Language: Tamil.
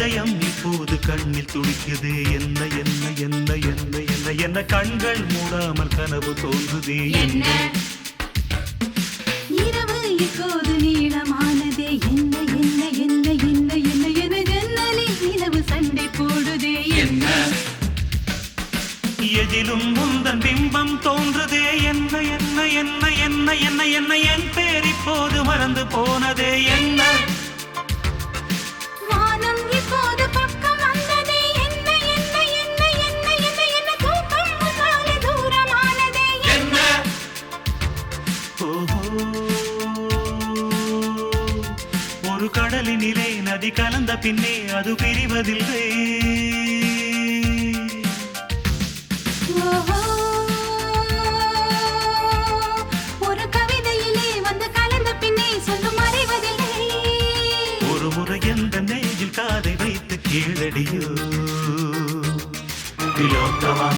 இதயம் இப்போது கண்ணில் துடிக்குது. என்ன என்ன என்ன என்ன என்ன என்ன கண்கள் மூடாமல் கனவு தோன்றுதே. என்ன இரவு இப்போது நீளமானதே. என்ன என்ன என்ன என்ன என்ன என ஜன்னலில் நிலவு சண்டை போடுதே. என்ன எதிலும் முந்தன் பிம்பம் தோன்றுதே. என்ன என்ன என்ன என்ன என்ன என்ன என் பேர் இப்போது மறந்து போனதே. என்ன வானம் இப்போது பக்கம் வந்ததே. என்ன என்ன என்ன என்ன என்ன என்ன தூக்கம் முன்னாலே தூரமானதே. என்ன ஓஹோ ஒரு கடலினிலே நதி கலந்த பின்னே அது பிரிவதில்லை. ஓஹோ ஒரு கவிதையிலே வந்து கலந்த பின்னே சொல்லும் அறிவதில்லை. ஒரு முறை எந்த நெஞ்சில் காதை வைத்து கீழடியோ திலோத்தமா